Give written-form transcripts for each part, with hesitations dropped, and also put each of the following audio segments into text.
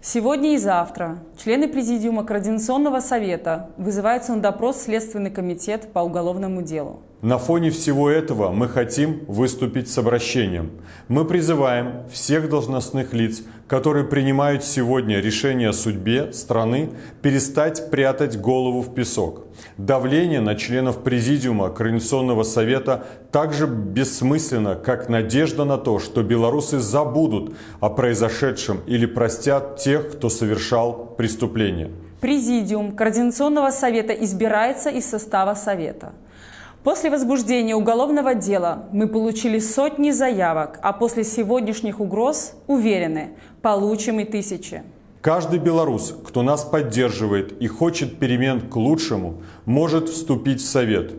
Сегодня и завтра члены Президиума Координационного совета вызываются на допрос в Следственный комитет по уголовному делу. На фоне всего этого мы хотим выступить с обращением. Мы призываем всех должностных лиц, которые принимают сегодня решение о судьбе страны, перестать прятать голову в песок. Давление на членов Президиума Координационного совета так же бессмысленно, как надежда на то, что белорусы забудут о произошедшем или простят тех, кто совершал преступление. Президиум Координационного совета избирается из состава совета. После возбуждения уголовного дела мы получили сотни заявок, а после сегодняшних угроз, уверены, получим и тысячи. Каждый белорус, кто нас поддерживает и хочет перемен к лучшему, может вступить в совет.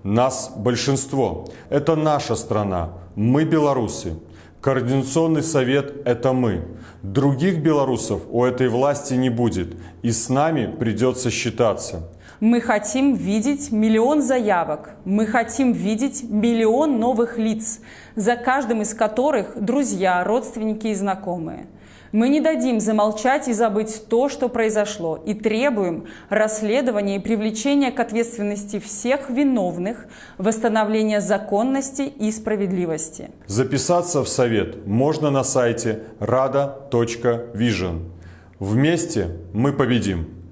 Нас большинство. Это наша страна. Мы белорусы. Координационный совет – это мы. Других белорусов у этой власти не будет, и с нами придется считаться. Мы хотим видеть миллион заявок, мы хотим видеть миллион новых лиц, за каждым из которых друзья, родственники и знакомые. Мы не дадим замолчать и забыть то, что произошло, и требуем расследования и привлечения к ответственности всех виновных, восстановления законности и справедливости. Записаться в совет можно на сайте rada.vision. Вместе мы победим!